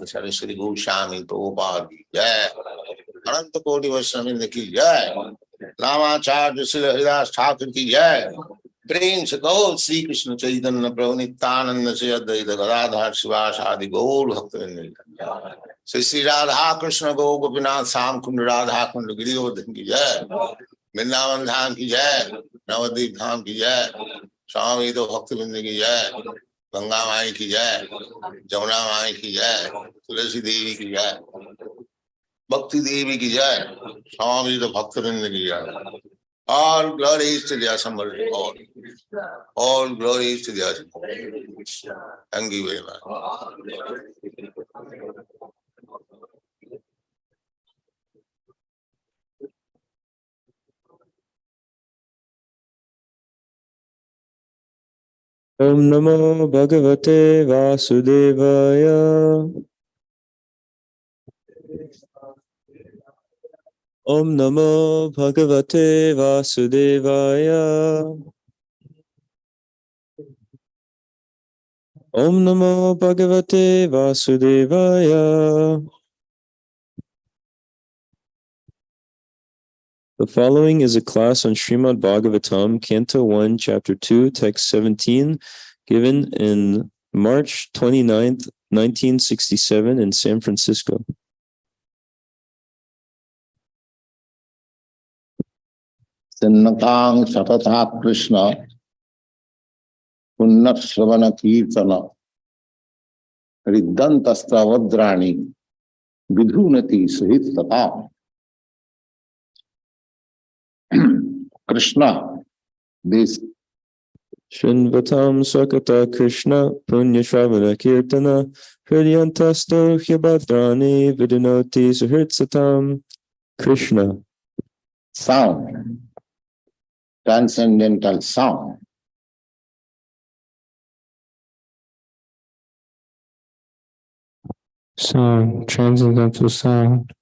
Saraswati Goswami Prabhupada ki jai. Ananta Koti Vaishnavindra ki jai. Ramacharya Srila Haridas Thakur ki jai. प्रेम से गौ श्री कृष्ण चैतन्य प्रभु नित्यानंद से अद्वैत गदाधर शिवास आदि गौर भक्तवृंद श्री श्री राधा कृष्ण गौ गोपीनाथ श्याम कुंड राधा कुंड गिरिवर्धन की जय, वृंदावन धाम की जय, नवद्वीप धाम की जय, स्वामी तो भक्तवृंद की जय, गंगा माई की जय, जमुना माई की जय, तुलसी देवी की जय, भक्ति देवी की जय, स्वामी तो भक्तवृंद की जय. All glories to the Assembled Lord. All glories to the Assembled. Thank you very much. Om Namo Bhagavate Vasudevaya. Om Namo Bhagavate Vasudevaya. Om Namo Bhagavate Vasudevaya. The following is a class on Srimad Bhagavatam, Canto 1, Chapter 2, Text 17, given in March 29th, 1967 in San Francisco. Sinnatang Satata Krishna Punnat Shravana Kirtana Riddantasta Vadrani Vidhunati Sahit Tata. Krishna, this Shinvatam Swakata Krishna Punya Shravana Kirtana Hridyantasto Hyabadrani Vidinoti Suhritsatam. Krishna, sound, transcendental sound. Sound, transcendental sound.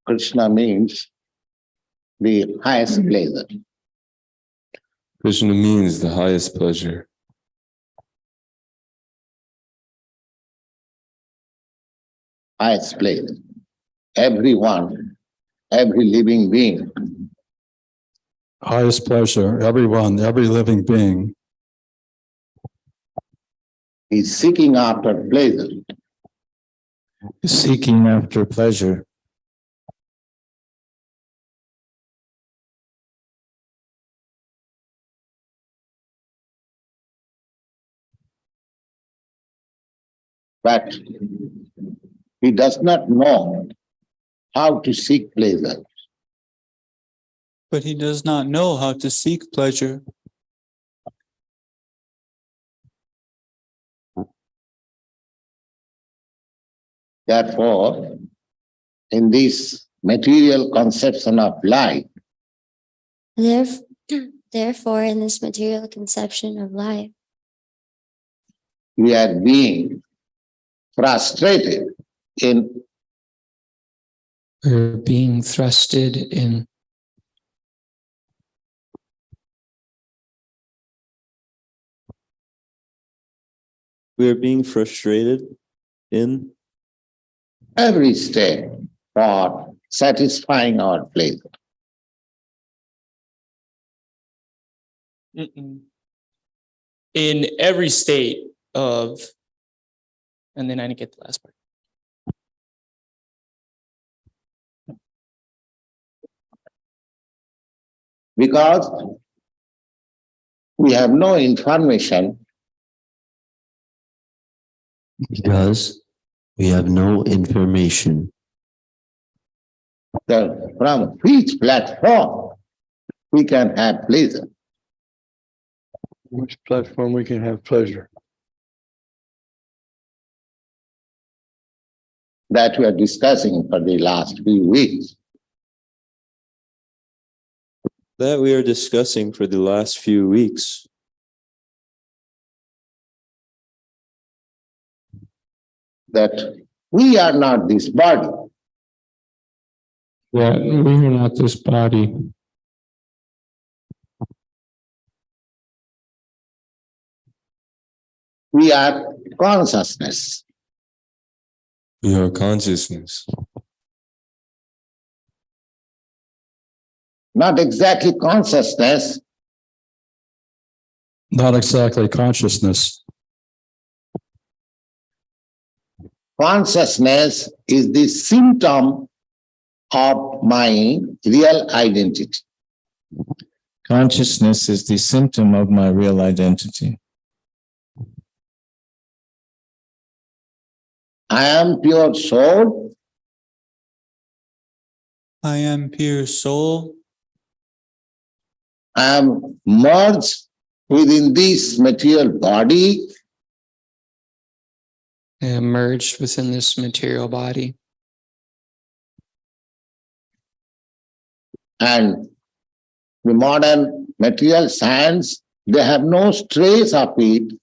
Krishna means the highest pleasure. Krishna means the highest pleasure. Highest pleasure. Everyone, every living being. Highest pleasure, everyone, every living being is seeking after pleasure. is seeking after pleasure. But he does not know how to seek pleasure. But he does not know how to seek pleasure. Therefore, in this material conception of life, Therefore, in this material conception of life, we are being frustrated in We're being thrusted in We are being frustrated in every step for satisfying our pleasure. in every state of, and then I didn't get the last part. Because we have no information Because we have no information that from which platform we can have pleasure. Which platform we can have pleasure. That we are discussing for the last few weeks. that we are discussing for the last few weeks. That we are not this body. Yeah, we are not this body. We are consciousness. We are consciousness. Not exactly consciousness, Not exactly consciousness. consciousness is the symptom of my real identity. Consciousness is the symptom of my real identity. I am pure soul. I am pure soul. I am merged within this material body. Merged within this material body. And the modern material science, they have no trace of it.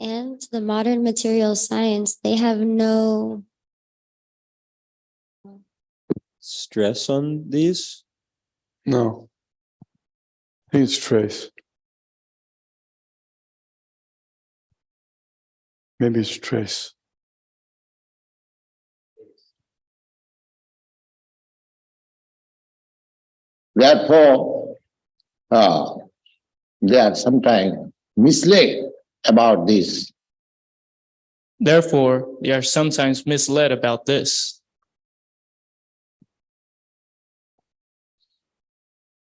and the modern material science, they have no Stress on these? No. I think it's trace. Maybe it's trace. Therefore, they are sometimes misled about this. Therefore, they are sometimes misled about this.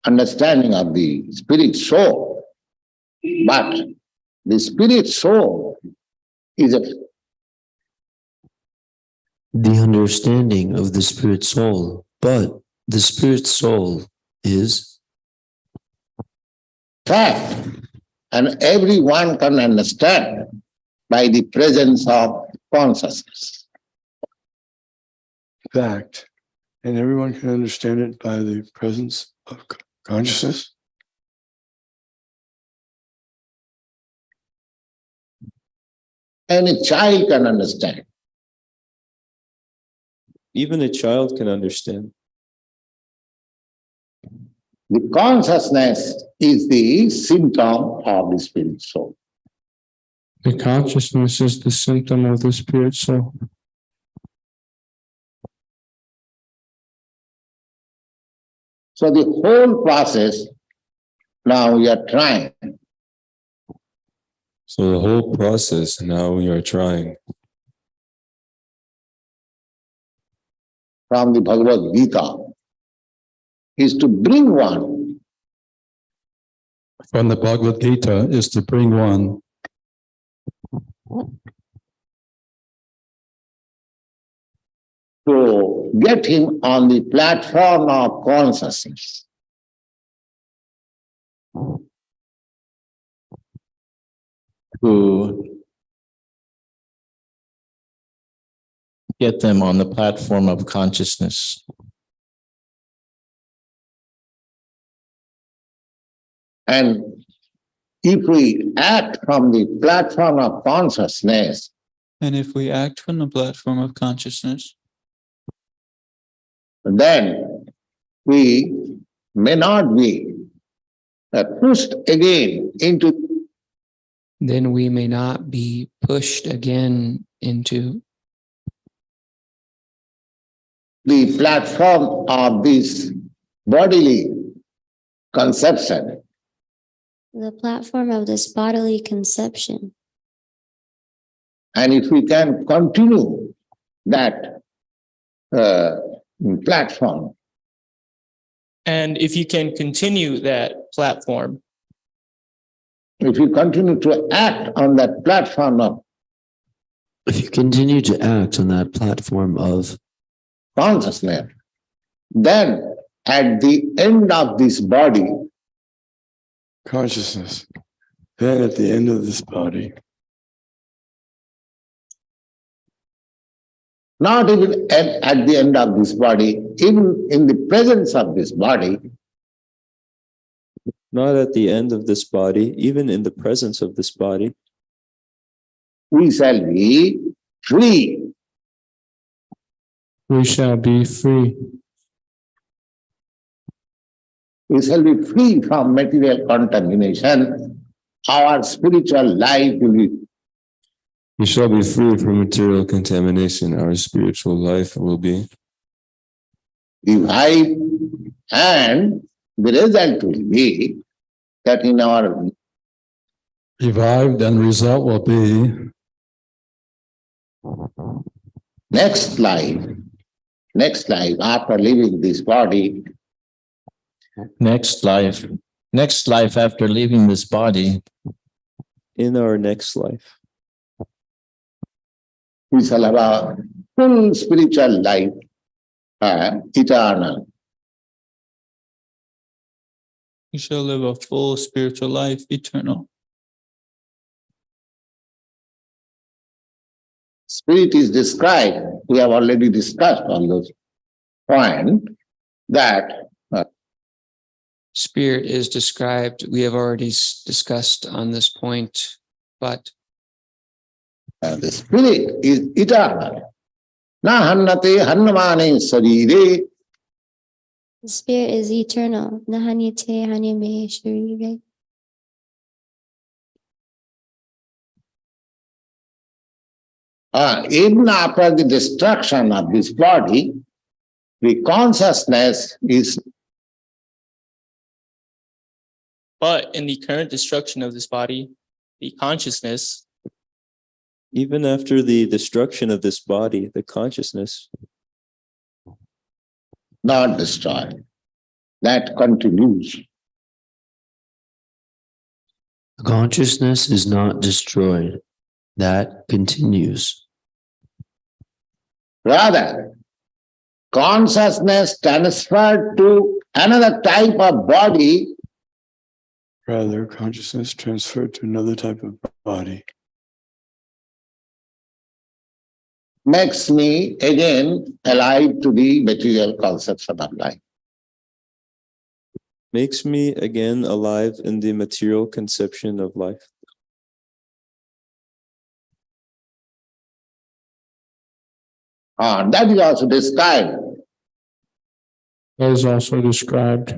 Understanding of the spirit soul. But the spirit soul is the understanding of the spirit soul, but the spirit soul is fact, and everyone can understand by the presence of consciousness. Fact. And everyone can understand it by the presence of consciousness. Any child can understand. Even a child can understand. The consciousness is the symptom of the spirit soul. The consciousness is the symptom of the spirit soul. So the whole process, now we are trying So the whole process, now we are trying from the Bhagavad Gita is to bring one From the Bhagavad Gita is to bring one to get him on the platform of consciousness. To get them on the platform of consciousness. And if we act from the platform of consciousness, And if we act from the platform of consciousness, then we may not be pushed again into Then we may not be pushed again into the platform of this bodily conception. the platform of this bodily conception. And if we can continue that platform, and if you can continue that platform, if you continue to act on that platform of If you continue to act on that platform of consciousness, then at the end of this body, consciousness, then at the end of this body, not even at the end of this body, even in the presence of this body, Not at the end of this body, even in the presence of this body, we shall be free. We shall be free. We shall be free from material contamination. Our spiritual life will be We shall be free from material contamination. Our spiritual life will be revived, and the result will be that in our Revived, and result will be next life after leaving this body, next life after leaving this body, in our next life, we shall have a full spiritual life, eternal. we shall live a full spiritual life, eternal. Spirit is described, we have already discussed on those points, that spirit is described. We have already discussed on this point, but the spirit is eternal. Na hannate hannamane sarire. The spirit is eternal. Nahanyate hanyame sharire. Even after the destruction of this body, the consciousness is but in the current destruction of this body, the consciousness, even after the destruction of this body, the consciousness, not destroyed. That continues. consciousness is not destroyed. That continues. Rather, consciousness transferred to another type of body rather consciousness transferred to another type of body, makes me again alive to the material conception of life. makes me again alive in the material conception of life. That is also described that is also described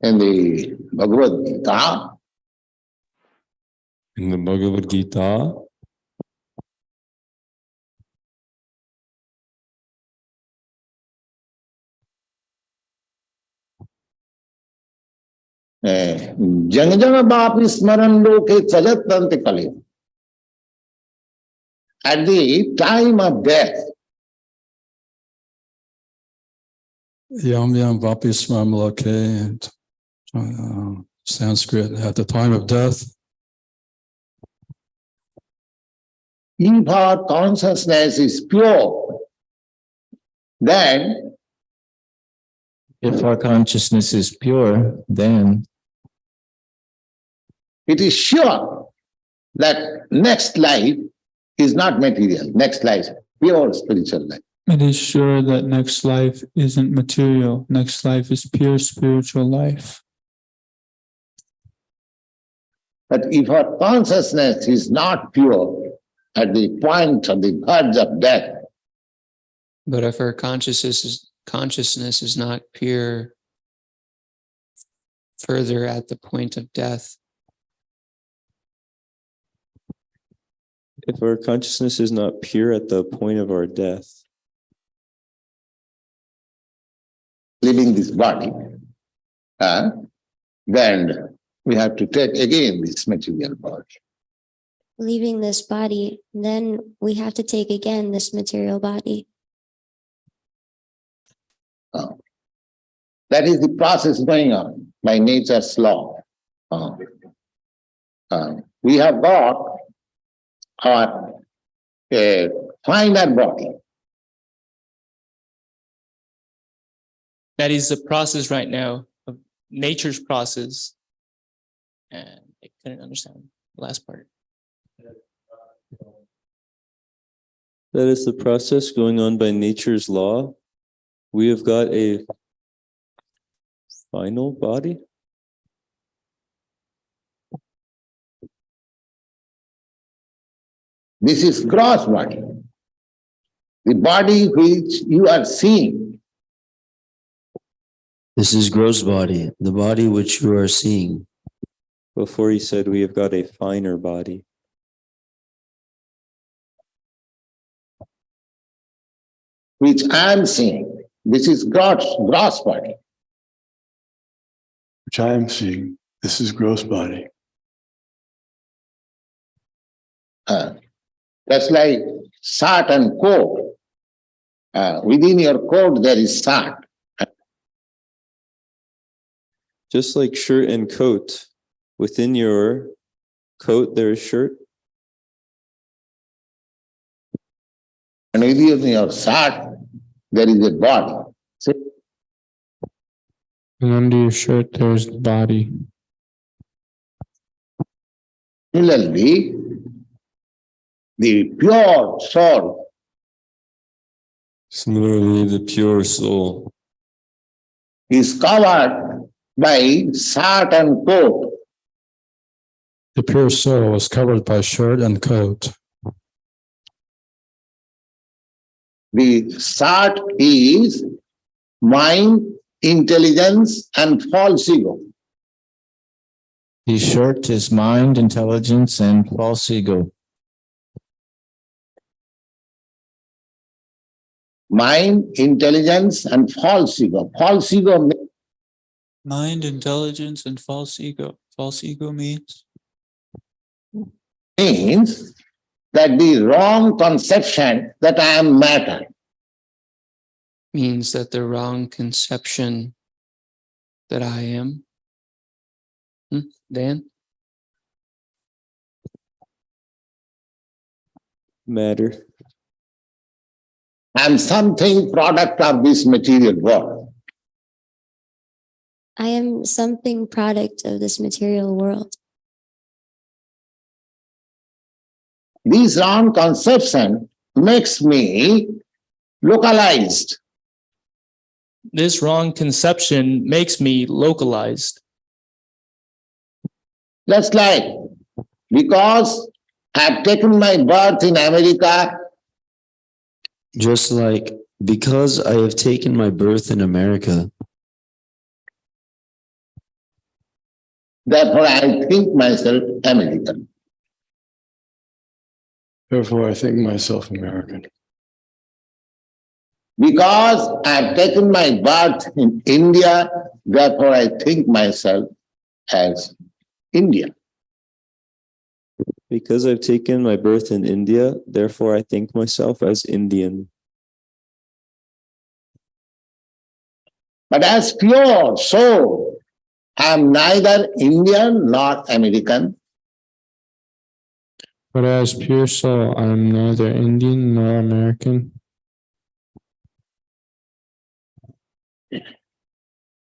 in the Bhagavad Gita. in the Bhagavad Gita. Jang jang bapi smaran loke chajat tante kale. At the time of death, Yam Yam Vapi Smamloke, Sanskrit, at the time of death, if our consciousness is pure, then if our consciousness is pure, then it is sure that next life is not material. Next life, pure spiritual life. It is sure that next life isn't material. Next life is pure spiritual life. But if our consciousness is not pure at the point of the verge of death, But if our consciousness is not pure further at the point of death, If our consciousness is not pure at the point of our death, leaving this body, then we have to take again this material body. Leaving this body, then we have to take again this material body. That is the process going on by nature's law. We have got our finer body. that is the process right now of nature's process. And I couldn't understand the last part. that is the process going on by nature's law. We have got a final body. This is gross body. The body which you are seeing. This is gross body, the body which you are seeing. Before he said we have got a finer body. Which I am seeing. This is gross body. Which I am seeing. This is gross body. That's like sat and coat. Within your coat there is sat. Just like shirt and coat, within your coat there is shirt. And within your sat there is a body. See? And under your shirt, there's the body. Similarly, the pure soul Similarly, the pure soul is covered by sat and coat. The pure soul is covered by shirt and coat. The sat is mind, intelligence, and false ego. The shirt is mind, intelligence, and false ego. Mind, intelligence, and false ego. False ego Mind, intelligence, and false ego. False ego means that the wrong conception that I am matter. Means that the wrong conception that I am. Dan? Matter. I am something product of this material world. I am something product of this material world. This wrong conception makes me localized. This wrong conception makes me localized. Just like, because I have taken my birth in America, Just like, because I have taken my birth in America, therefore I think myself American. Therefore, I think myself American. Because I have taken my birth in India, therefore I think myself as Indian. Because I've taken my birth in India, therefore I think myself as Indian. But as pure soul, I am neither Indian nor American. but as pure soul, I am neither Indian nor American.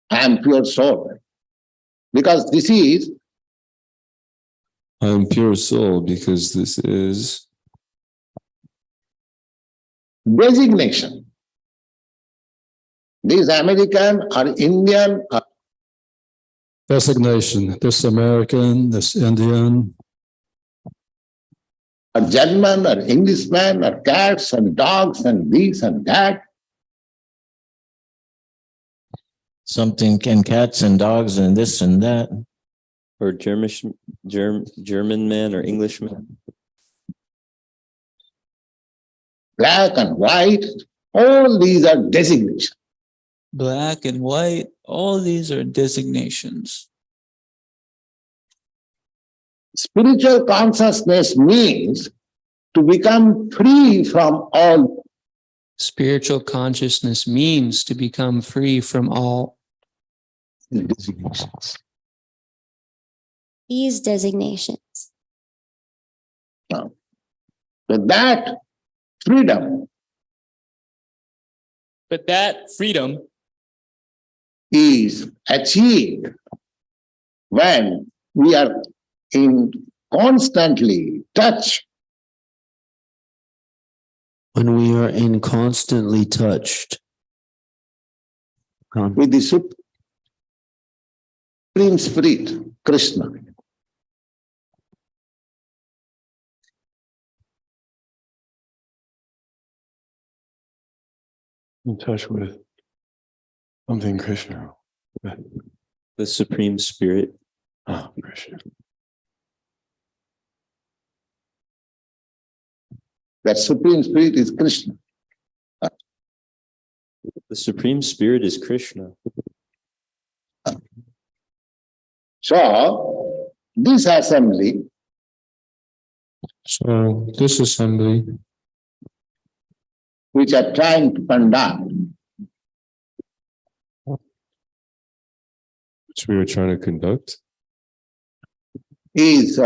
I am pure soul. Because this is I am pure soul because this is designation. This American or Indian or Designation, this American, this Indian, German or Englishman or cats and dogs and this and that. Something can cats and dogs and this and that. or German man or Englishman. Black and white, all these are designations. Black and white, all these are designations. Spiritual consciousness means to become free from all. Spiritual consciousness means to become free from all designations. These designations. So that freedom But that freedom is achieved when we are in constantly touch When we are in constantly touched with the Supreme Spirit, Krishna. In touch with something Krishna. The Supreme Spirit. Ah, Krishna. That Supreme Spirit is Krishna. The Supreme Spirit is Krishna. So, this assembly so this assembly, which are trying to conduct which we were trying to conduct, is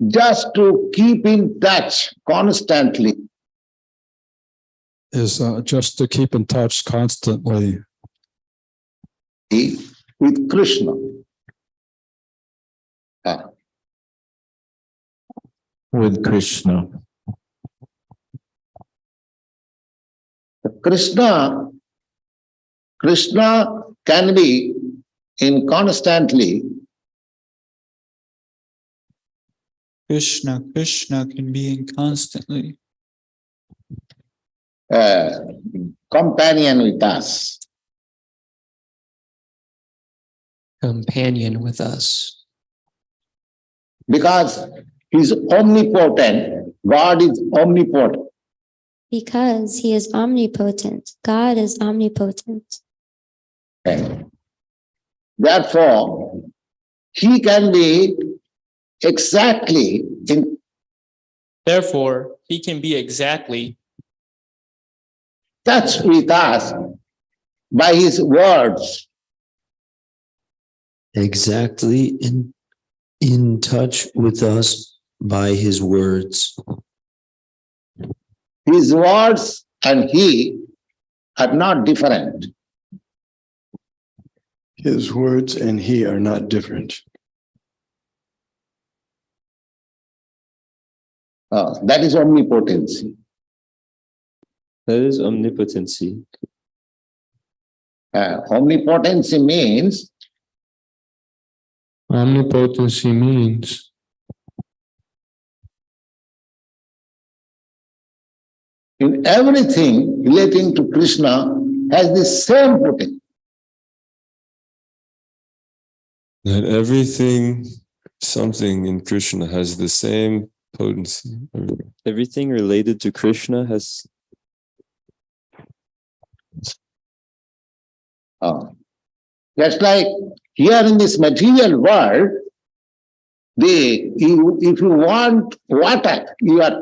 just to keep in touch constantly is just to keep in touch constantly with Krishna. With Krishna. Krishna can be in constantly Krishna can be in constantly companion with us. companion with us Because he's omnipotent, God is omnipotent. Because he is omnipotent. God is omnipotent. Therefore, he can be exactly in Therefore, he can be exactly touch with us by his words. exactly in touch with us by his words. His words and he are not different. His words and he are not different. That is omnipotency. That is omnipotency. Omnipotency means omnipotency means in everything relating to Krishna has the same potency. that everything, something in Krishna has the same potency. Everything related to Krishna has Just like here in this material world, if you want water, you are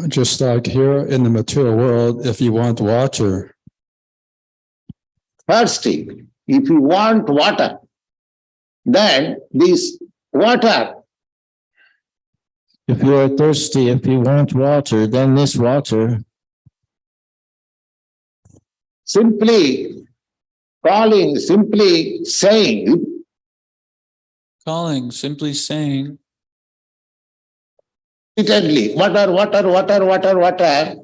just like here in the material world, if you want water, thirsty. If you want water, then this water If you are thirsty, if you want water, then this water, simply calling, simply saying, calling, simply saying, repeatedly, water, water, water, water, water,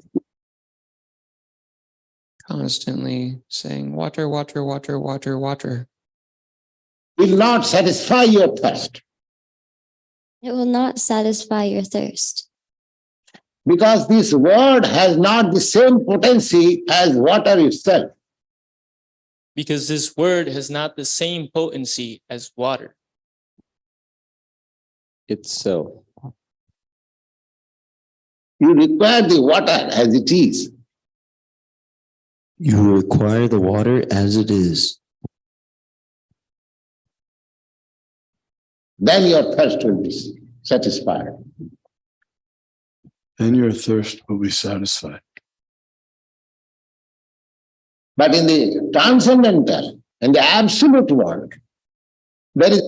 Constantly saying water, water, water, water, water. will not satisfy your thirst. It will not satisfy your thirst Because this word has not the same potency as water itself. Because this word has not the same potency as water itself. You require the water as it is. You require the water as it is. Then your thirst will be satisfied. Then your thirst will be satisfied. But in the transcendental, in the absolute world, there is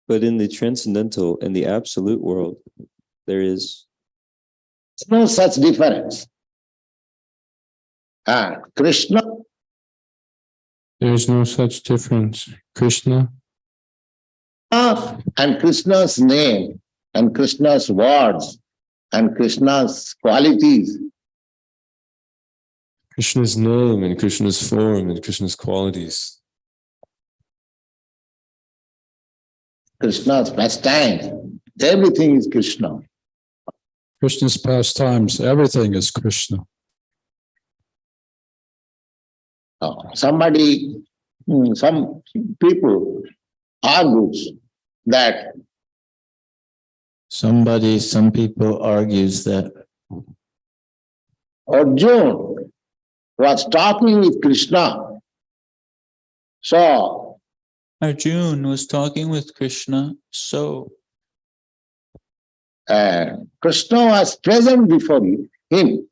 But in the transcendental and the absolute world, there is no such difference. Krishna There is no such difference. Krishna and Krishna's name and Krishna's words and Krishna's qualities, Krishna's name and Krishna's form and Krishna's qualities, Krishna's pastime, everything is Krishna. Krishna's pastimes, everything is Krishna. Some people argues that Some people argues that Arjuna was talking with Krishna. So Arjuna was talking with Krishna, so Krishna was present before him.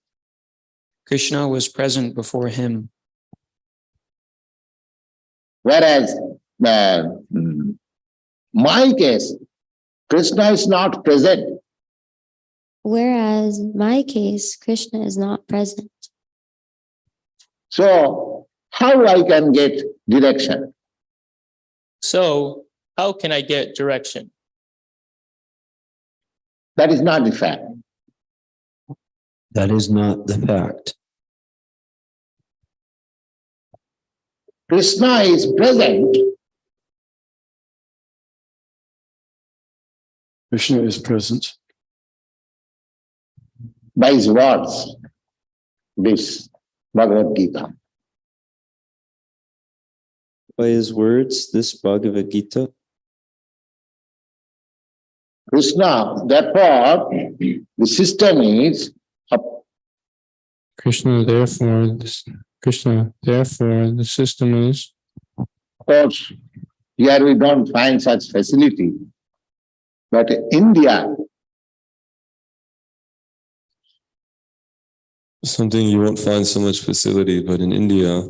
Krishna was present before him, Whereas my case, Krishna is not present. whereas in my case, Krishna is not present. So how I can get direction? so how can I get direction? That is not the fact. That is not the fact. Krishna is present Krishna is present by his words, this Bhagavad Gita. by his words, this Bhagavad Gita. Krishna, therefore, the system is Krishna, therefore, the system is. of course, here we don't find such facility. But India, something you won't find so much facility, but in India,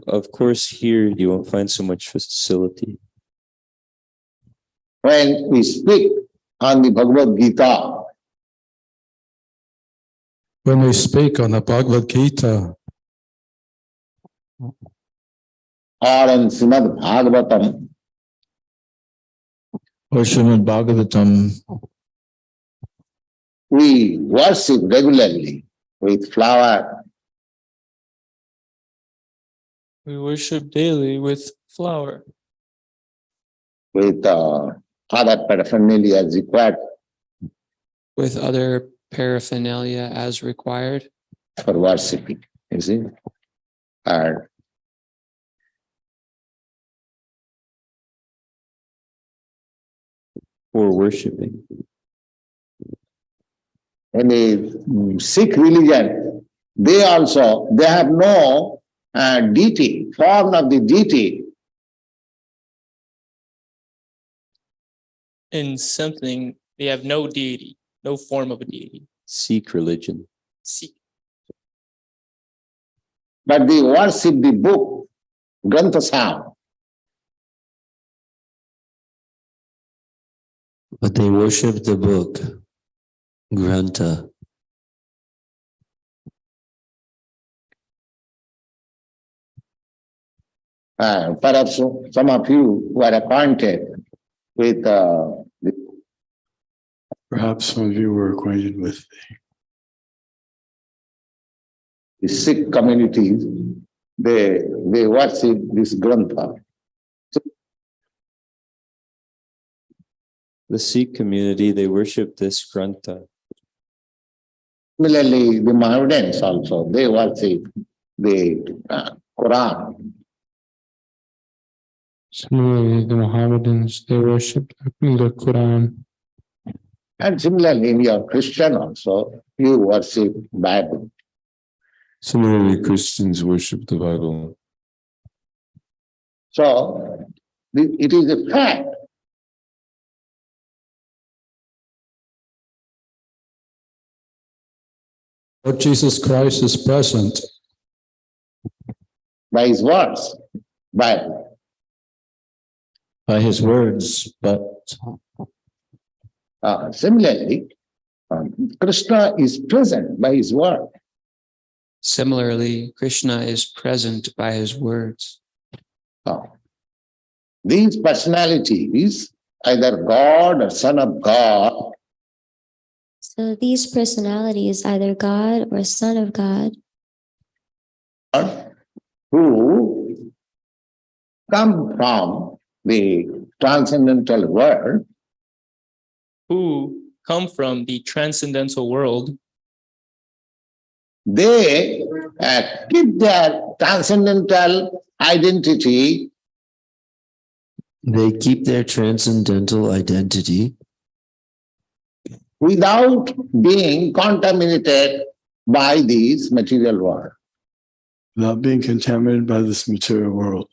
Of course, here you won't find so much facility. when we speak on the Bhagavad Gita, When we speak on the Bhagavad Gita or in Srimad Bhagavatam, or Srimad Bhagavatam, we worship regularly with flower, We worship daily with flour, with other paraphernalia required with other paraphernalia as required for worshipping, you see. And For worshiping. in the Sikh religion, they have no deity, form of the deity. in something. They have no deity, no form of a deity. Sikh religion. See, But they worship the book, Grantha Sahib. But they worship the book, Granta. Perhaps some of you who are acquainted with the Perhaps some of you were acquainted with the Sikh communities, they worship this Grantha. The Sikh community, they worship this Grantha. Similarly, the Mohammedans also, they worship the Quran. Similarly, the Mohammedans, they worship the Quran. And similarly, in your Christian also, you worship Bible. Similarly, Christians worship the Bible. So, it is a fact. Lord Jesus Christ is present By his words, Bible. By his words, but Similarly, Krishna is present by his word. Similarly, Krishna is present by his words. These personalities, either God or Son of God, So these personalities, either God or Son of God, who come from the transcendental world, who come from the transcendental world, they keep their transcendental identity They keep their transcendental identity without being contaminated by this material world. without being contaminated by this material world.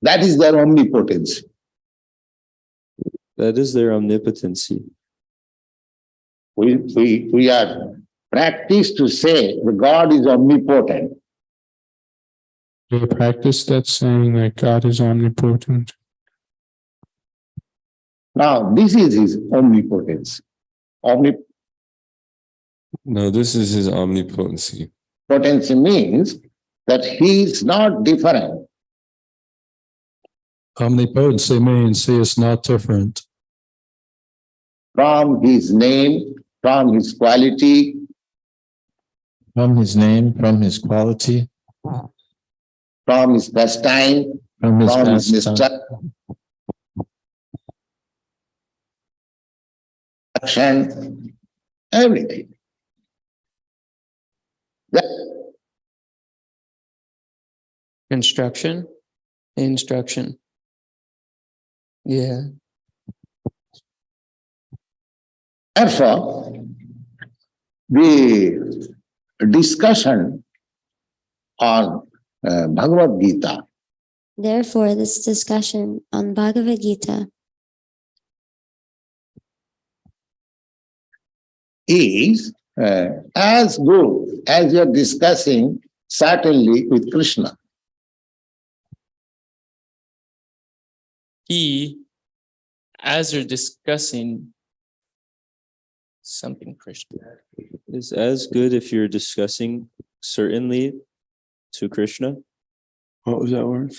That is their omnipotence. That is their omnipotency. We are practiced to say that God is omnipotent. They practice that saying that God is omnipotent. Now, this is his omnipotence. No, this is his omnipotency. Omnipotency means that he is not different. Omnipotency means he is not different From his name, from his quality, from his name, from his quality, from his pastime, from his from his pastime, nishtha, action, everything. Instruction. Yeah. Therefore, the discussion on Bhagavad Gita therefore this discussion on Bhagavad Gita is as good as you're discussing certainly with Krishna. as you're discussing something Krishna, Is as good if you're discussing certainly to Krishna. What was that word?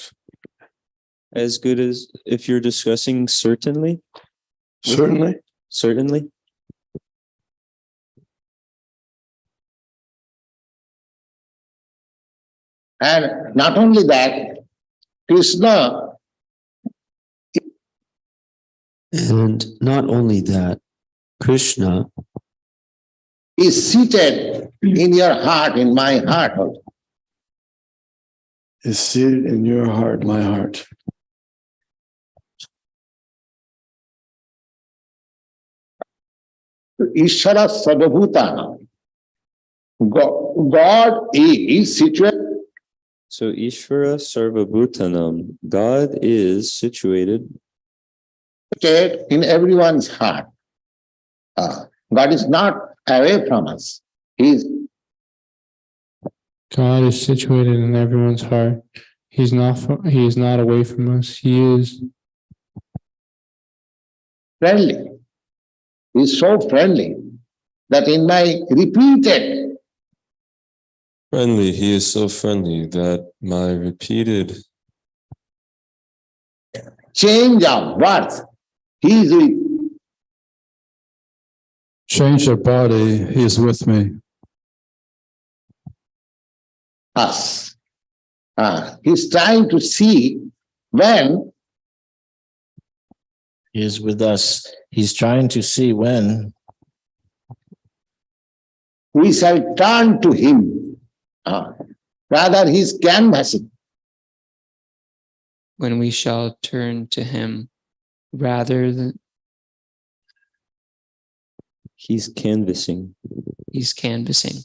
As good as if you're discussing certainly. Certainly. Certainly. And not only that, Krishna And not only that, Krishna is seated in your heart, in my heart also. is seated in your heart, my heart. Ishvara Sarvabhutana. God is situated So Ishvara Sarvabhutanam, God is situated in everyone's heart. God is not away from us. God is situated in everyone's heart. He is not away from us. He is friendly. He is so friendly that in my repeated Friendly, he is so friendly that my repeated change of birth, he is with Change of body, he is with me. us. He's trying to see when He is with us. He's trying to see when we shall turn to him. Rather, he's canvassing. When we shall turn to him rather than He's canvassing. he's canvassing.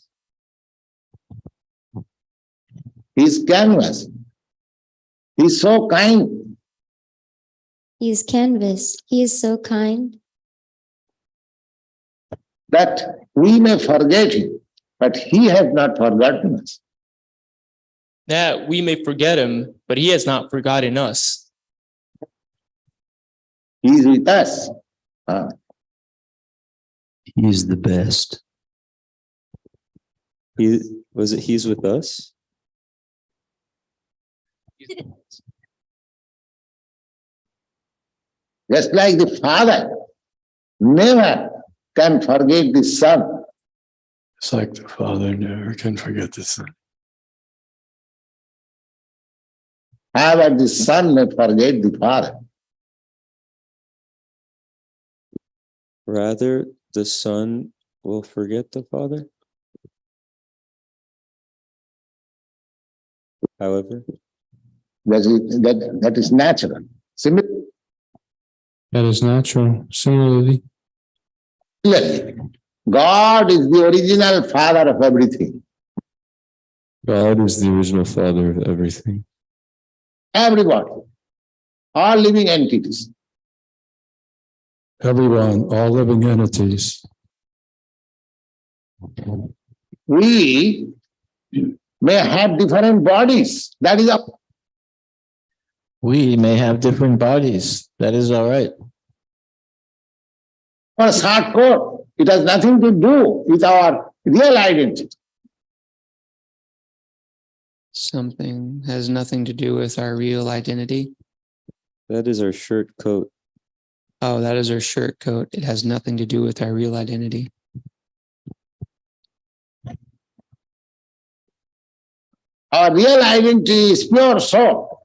He's canvassing. He's so kind. He is canvas. He is so kind that we may forget him, but he has not forgotten us. That we may forget him, but he has not forgotten us. He is with us. He is the best. He's with us? Just like the father never can forget the son. It's like the father never can forget the son. However, the son may forget the father. Rather, the son will forget the father? However, that is natural. Similarly, That is natural. Similarly, God is the original father of everything. God is the original father of everything. Everybody, all living entities. Everyone, all living entities. We may have different bodies. That is up. we may have different bodies. That is all right. For hardcore, it has nothing to do with our real identity. Something has nothing to do with our real identity. that is our shirt coat. Oh, that is our shirt coat. It has nothing to do with our real identity. Our real identity is pure soul.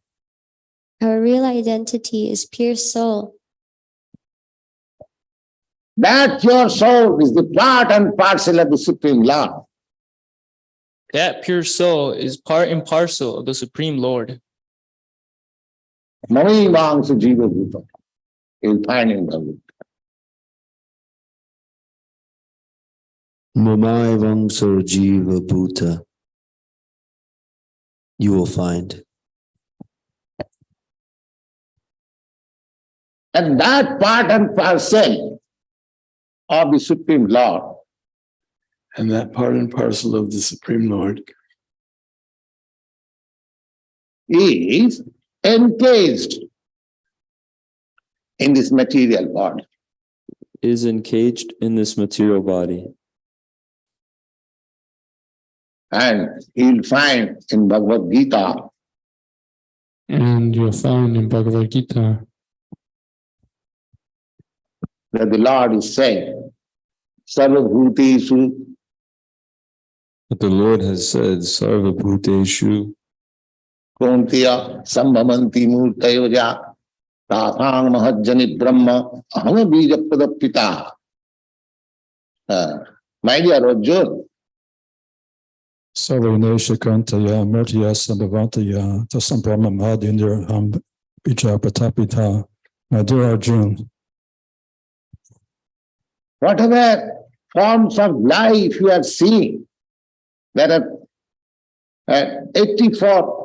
Our real identity is pure soul. That pure soul is the part and parcel of the Supreme Lord. That pure soul is part and parcel of the Supreme Lord. Mami Vangsa Jiva Bhuta. You'll find in Bhagavad. Mamai Vangso Jiva Bhuta. You will find. And that part and parcel of the Supreme Lord And that part and parcel of the Supreme Lord is encaged in this material body. Is encaged in this material body. And you'll find in Bhagavad Gita and you'll find in Bhagavad Gita that the Lord is saying, Sarva Bhuteshu But the Lord has said, Sarva Bhuteshu Kontiya Sambhamanti Murtayoja Tathang Mahajjani Brahma Aham Bija Pradapita. My dear Arjuna, Sarvanesha Kantaya Murtiya Sambhavantaya Tasambrahma Mahadindra Ham Vijapatapita. My dear Arjun, whatever forms of life you are seeing, there are 84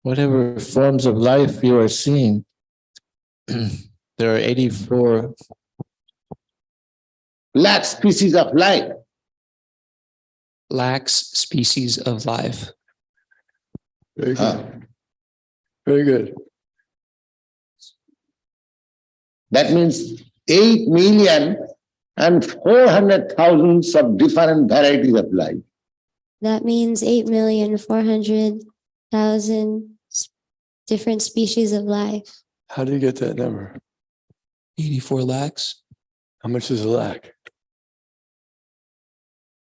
Whatever forms of life you are seeing, there are 84 lakh species of life. Lacks species of life. Very good. Very good. That means 8,400,000 of different varieties of life. That means 8,400,000 different species of life. How do you get that number? 84 lakhs, How much is a lakh?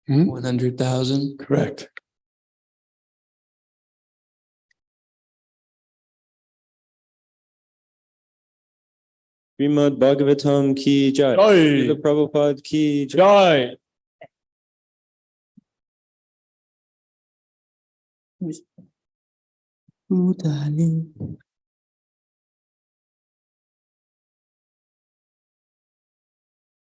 Hmm? 100,000. Correct. Srimad Bhagavatam ki jai. Jai. Srila Prabhupada ki jai. Jai.